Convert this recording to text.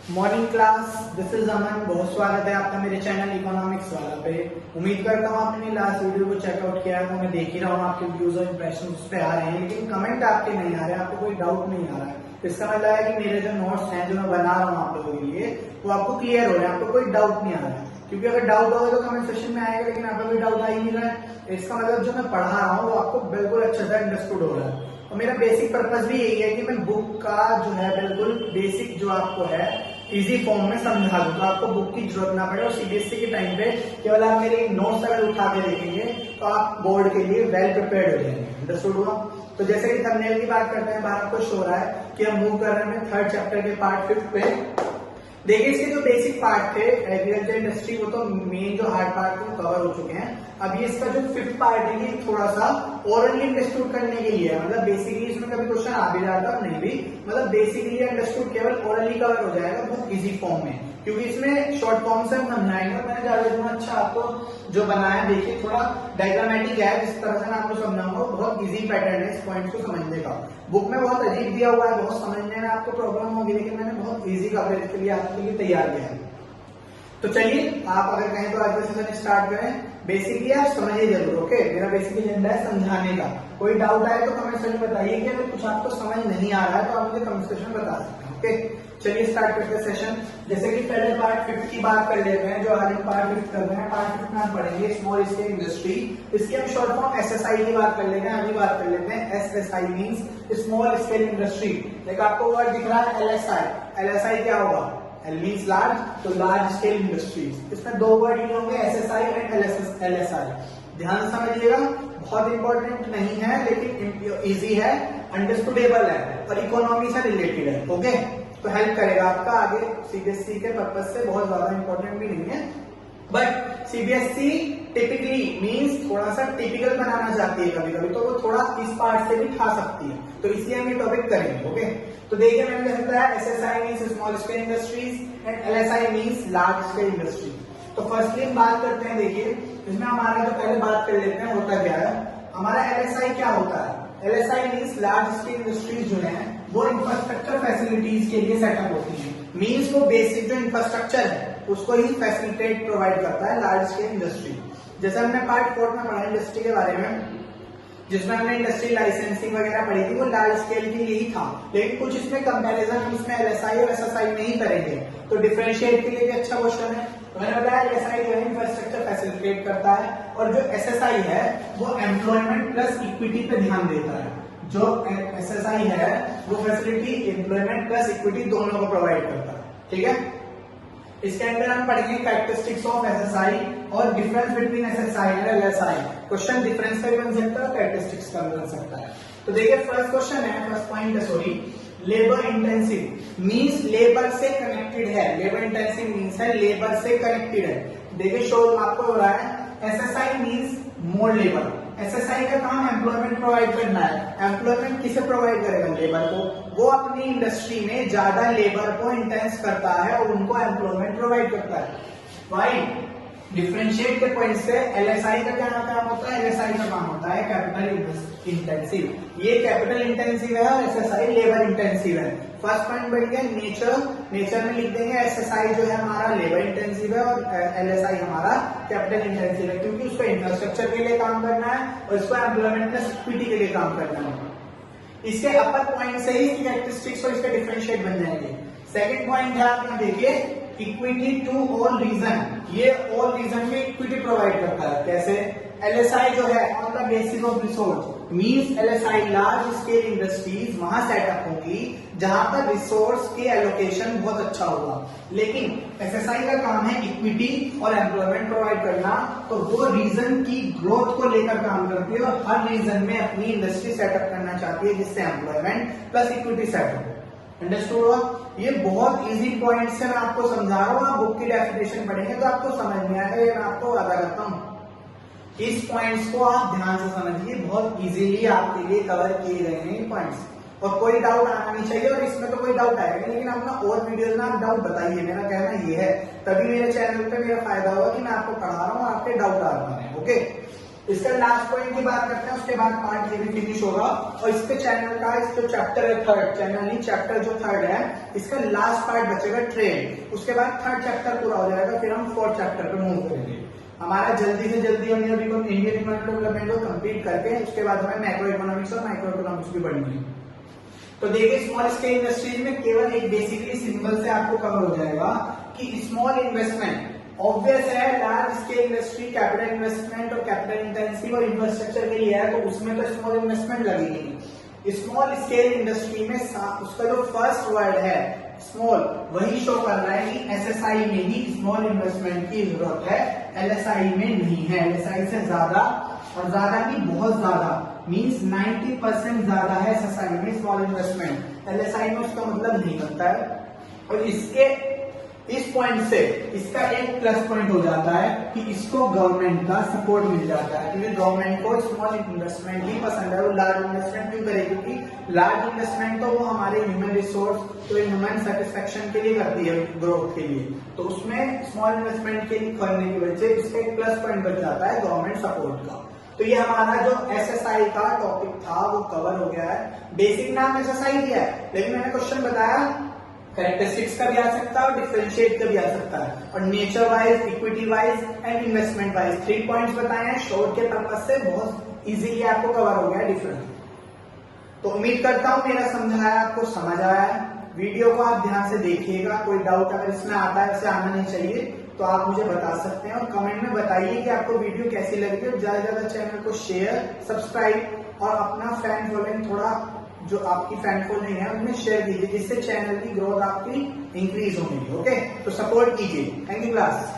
Morning class, this is अमन। बहुत स्वागत है आपका मेरे चैनल इकोनॉमिक्स वाला पे। उम्मीद करता हूँ आपने लास्ट वीडियो को चेकआउट किया है, तो मैं देख ही रहा हूँ आपके व्यूज और इंप्रेशन उस पे आ रहे हैं, लेकिन कमेंट आपके नहीं आ रहे हैं, आपको कोई डाउट नहीं आ रहा है। इसका मतलब है कि मेरे जो नोट्स हैं जो मैं बना रहा हूँ आप लोगों के लिए, वो आपको क्लियर हो रहे हैं, आपको कोई डाउट नहीं आ रहा है। क्योंकि अगर डाउट होगा तो कमेंट सेक्शन में आएगा, लेकिन आपका कोई डाउट आ ही नहीं रहा है। इसका मतलब जो मैं पढ़ा रहा हूँ वो आपको बिल्कुल अच्छे से अंडरस्टूड हो रहा है। और मेरा बेसिक पर्पज भी यही है कि मैं बुक का जो है बिल्कुल बेसिक जो आपको है इजी फॉर्म में समझा दूं, तो आपको बुक की जरूरत ना पड़े। और सीबीएसई के टाइम पे केवल आप मेरे नोट्स अगर उठा के देखेंगे तो आप बोर्ड के लिए वेल प्रिपेयर्ड हो जाएंगे। अंडरस्टूड हुआ? तो जैसे कि थंबनेल की बात करते हैं, बाहर आपको शो रहा है कि हम मूव कर रहे हैं थर्ड चैप्टर के पार्ट 5 पे। देखिए, इसके जो बेसिक पार्ट थे एग्रीकल्चर इंडस्ट्री, वो तो मेन जो हार्ड पार्ट थे वो कवर हो चुके हैं। अब ये इसका जो 5th पार्ट है ये थोड़ा सा ओरली अंडरस्टूड करने के लिए है। मतलब बेसिकली इसमें कभी क्वेश्चन आ भी जाता है नहीं भी, मतलब बेसिकली अंडरस्टूड केवल ओरली कवर हो जाएगा बहुत इजी फॉर्म में, क्योंकि इसमें शॉर्ट फॉर्म से हम समझाएंगे। मैंने ज्यादा इतना अच्छा आपको जो बनाया, देखिए थोड़ा डायग्रामेटिक है, जिस तरह से मैं आपको समझाऊंगा बहुत इजी पैटर्न है इस पॉइंट को समझने का। बुक में बहुत अजीब दिया हुआ है, बहुत समझने में आपको प्रॉब्लम होगी, लेकिन मैंने बहुत इजी कवरेज के लिए आपके लिए तैयार किया है। तो चलिए, आप अगर कहें तो आज का सेशन स्टार्ट करें। बेसिकली आप समझिए जरूर, ओके? मेरा बेसिक एजेंडा है समझाने का। कोई डाउट आए तो कमेंट सेक्शन में बताइए कि अगर कुछ आपको समझ नहीं आ रहा है तो आप मुझे कमेंट सेक्शन में बता सकते हैं, ओके? चलिए स्टार्ट करते हैं सेशन। जैसे कि पहले पार्ट 5 की बात कर लेते हैं, जो आज हम पार्ट 5 कर रहे हैं। पार्ट 5 में हम पढ़ेंगे स्मॉल स्केल इंडस्ट्री। इसकी हम शॉर्ट फॉर्म एसएसआई की बात कर लेते हैं। अभी बात कर लेते हैं SSI means small scale industry. देखो आपको वर्ड दिख रहा है एलएसआई। एलएसआई क्या होगा? एल मींस लार्ज, तो लार्ज स्केल इंडस्ट्रीज। इसमें दो वर्ड यूज होंगे, एसएसआई एंड एलएसआई। ध्यान से समझिएगा, बहुत इंपॉर्टेंट नहीं है लेकिन इजी है, अंडरस्टूडेबल है और इकोनॉमी से रिलेटेड है, ओके? तो हेल्प करेगा आपका आगे सीबीएसई के पर्पज से। बहुत ज्यादा इंपॉर्टेंट भी नहीं है, बट सीबीएसई टिपिकली मींस थोड़ा सा टिपिकल बनाना चाहती है कभी कभी, तो वो थोड़ा इस पार्ट से भी खा सकती है, तो इसलिए हम ये टॉपिक करेंगे, ओके? तो देखिए, मैंने बताया SSI means small scale industries and LSI means large scale industry. तो फर्स्टली हम बात करते हैं, देखिए इसमें हमारा जो पहले बात कर लेते हैं होता क्या है। हमारा एलएसआई क्या होता है? LSI means large scale industries जो है वो इंफ्रास्ट्रक्चर फैसिलिटीज के लिए सेटअप होती है। मींस वो बेसिक जो इंफ्रास्ट्रक्चर है उसको ही फैसिलिटेट प्रोवाइड करता है लार्ज स्केल इंडस्ट्री। जैसे हमने पार्ट 4 में पढ़ा इंडस्ट्री के बारे में, जिसमें हमने इंडस्ट्री लाइसेंसिंग वगैरह पढ़ी थी, वो लार्ज स्केल के लिए ही था। लेकिन कुछ इसमें कंपैरिजन हम इसमें एलएसआई और एसएसआई में ही करेंगे, तो डिफरेंशिएट के लिए भी अच्छा क्वेश्चन है। तो मैंने बताया एलएसआई जो है इंफ्रास्ट्रक्चर फैसिलिटेट करता है, और जो एसएसआई है वो एम्प्लॉयमेंट प्लस इक्विटी पे ध्यान देता है। जो एसएसआई है वो फैसिलिटी एम्प्लॉयमेंट प्लस इक्विटी दोनों को प्रोवाइड करता है, ठीक है? इसके अंदर हम पढ़ेंगे कैरेक्टरिस्टिक्स ऑफ एसएसआई और difference between SSI and LSI. Question difference का भी बन सकता है, कैरेक्टरिस्टिक्स का भी बन सकता है। तो देखिए, फर्स्ट क्वेश्चन है, फर्स्ट पॉइंट है, sorry, labour intensive means labour से कनेक्टेड है। लेबर इंटेंसिव मींस है लेबर से कनेक्टेड है। देखिए शो आपको हो रहा है SSI means more labour. SSI का काम एम्प्लॉयमेंट प्रोवाइड करना है। एम्प्लॉयमेंट किसे प्रोवाइड करेगा? लेबर को। वो अपनी इंडस्ट्री में ज्यादा लेबर को इंटेंस करता है और उनको एम्प्लॉयमेंट प्रोवाइड करता है। वाई डिफरेंशिएट के पॉइंट से एलएसआई का क्या काम होता है? एलएसआई का काम होता है कैपिटल इंटेंसिव। ये कैपिटल इंटेंसिव है और एसएसआई लेबर इंटेंसिव है। फर्स्ट पॉइंट बढ़ गया नेचर। नेचर में लिख देंगे एसएसआई जो है हमारा लेबर इंटेंसिव है और एलएसआई हमारा कैपिटल इंटेंसिव है, क्योंकि उसको इंफ्रास्ट्रक्चर के लिए काम करना है और इसको एम्प्लॉयमेंट प्लस इक्विटी के लिए काम करना है। इसके अपर पॉइंट से ही कैरेक्टरिस्टिक्स और इसके डिफरेंशिएट बन जाएंगे। सेकंड पॉइंट है, आप यहाँ देखिए इक्विटी टू ऑल रीजन। ये ऑल रीजन में इक्विटी प्रोवाइड करता है। कैसे? एलएसआई जो है on the basis of resource means LSI large scale industries वहां सेटअप होगी जहां पर रिसोर्स के एलोकेशन बहुत अच्छा होगा। लेकिन एसएसआई का काम है इक्विटी और एम्प्लॉयमेंट प्रोवाइड करना, तो वो रीजन की ग्रोथ को लेकर काम करती है और हर रीजन में अपनी इंडस्ट्री सेटअप करना चाहती है, जिससे एम्प्लॉयमेंट प्लस इक्विटी सेटअप हो। अंडरस्टूड हुआ? ये बहुत इजी पॉइंट से मैं आपको समझा रहा हूँ। आप बुक की डेफिनेशन पढ़ेंगे तो आपको समझ में आएगा। ये मैं आपको वादा करता हूँ, इस पॉइंट्स को आप ध्यान से समझिए, बहुत इजीली आपके लिए कवर किए गए हैं ये पॉइंट्स, और कोई डाउट आना नहीं चाहिए। और इसमें तो कोई डाउट आएगा नहीं, लेकिन अपना और वीडियोस में आप डाउट बताइए। मेरा कहना ये है, तभी मेरे चैनल पे मेरा फायदा होगा कि मैं आपको पढ़ा रहा हूँ, आपके डाउट आ रहे हैं, ओके? इसका लास्ट पॉइंट की बात करते हैं, उसके बाद पार्ट ये भी फिनिश होगा। और इसके चैनल का जो चैप्टर है थर्ड, चैनल नहीं चैप्टर जो थर्ड है, इसका लास्ट पार्ट बचेगा ट्रेड। उसके बाद थर्ड चैप्टर पूरा हो जाएगा, फिर हम फोर्थ चैप्टर पे मूव करेंगे। हमारा जल्दी से जल्दी हम इंडियन इकोनॉमिक डेवलपमेंट को कंप्लीट करके उसके बाद हमें मैक्रो इकोनॉमिक्स और माइक्रो इकोनॉमिक्स भी पढ़नी है। तो देखिए स्मॉल स्केल इंडस्ट्रीज में केवल एक बेसिकली सिंबल से आपको कवर हो जाएगा कि स्मॉल इन्वेस्टमेंट ऑब्वियस है, large scale industry capital investment और कैपिटल इंटेंसिव और इंफ्रास्ट्रक्चर के लिए है, तो उसमें तो स्मॉल इन्वेस्टमेंट लगेगी। स्मॉल स्केल इंडस्ट्री में उसका जो फर्स्ट वर्ड है स्मॉल, वही शो कर रहा है कि एसएसआई में ही स्मॉल इन्वेस्टमेंट की जरूरत है, एलएसआई में नहीं है। एलएसआई से ज्यादा, और ज्यादा भी बहुत ज्यादा, मींस 90% ज्यादा है एसएसआई में स्मॉल इन्वेस्टमेंट, एलएसआई में उसका मतलब नहीं बनता है। और इसके इस पॉइंट से इसका एक प्लस पॉइंट हो जाता है कि इसको गवर्नमेंट का सपोर्ट मिल जाता है, क्योंकि गवर्नमेंट को स्मॉल इन्वेस्टमेंट ही पसंद है। वो लार्ज इन्वेस्टमेंट क्यों करेगी? क्योंकि लार्ज इन्वेस्टमेंट तो वो हमारे ह्यूमन रिसोर्स, तो ह्यूमन सेटिस्फेक्शन के लिए करती है, ग्रोथ के लिए, तो उसमें स्मॉल इन्वेस्टमेंट के लिए करने की वजह से इसका एक प्लस पॉइंट बच जाता है गवर्नमेंट सपोर्ट का। तो ये हमारा जो एसएसआई का टॉपिक था वो कवर हो गया है। बेसिक नाम एसएसआई दिया है, लेकिन मैंने क्वेश्चन बताया कैरेक्टरिस्टिक्स का भी आ सकता है और डिफरेंशिएट का भी आ सकता है, और nature wise, equity wise and investment wise 3 points बताए हैं। शॉर्ट के पर्पज से बहुत इजीली आपको कवर हो गया डिफरेंट। तो उम्मीद करता हूं मेरा समझाया आपको समझ आया है। वीडियो को आप ध्यान से देखिएगा, कोई डाउट अगर इसमें आता है, वैसे आना नहीं चाहिए, तो आप मुझे बता सकते हैं और कमेंट में बताइए कि आपको वीडियो कैसी लगी है। ज्यादा से ज्यादा चैनल को शेयर, सब्सक्राइब और अपना फैन फॉलोइंग, थोड़ा जो आपकी फैन फॉलोइंग है उनमें शेयर कीजिए, जिससे चैनल की ग्रोथ आपकी इंक्रीज होगी। ओके, तो सपोर्ट कीजिए। Thank you class.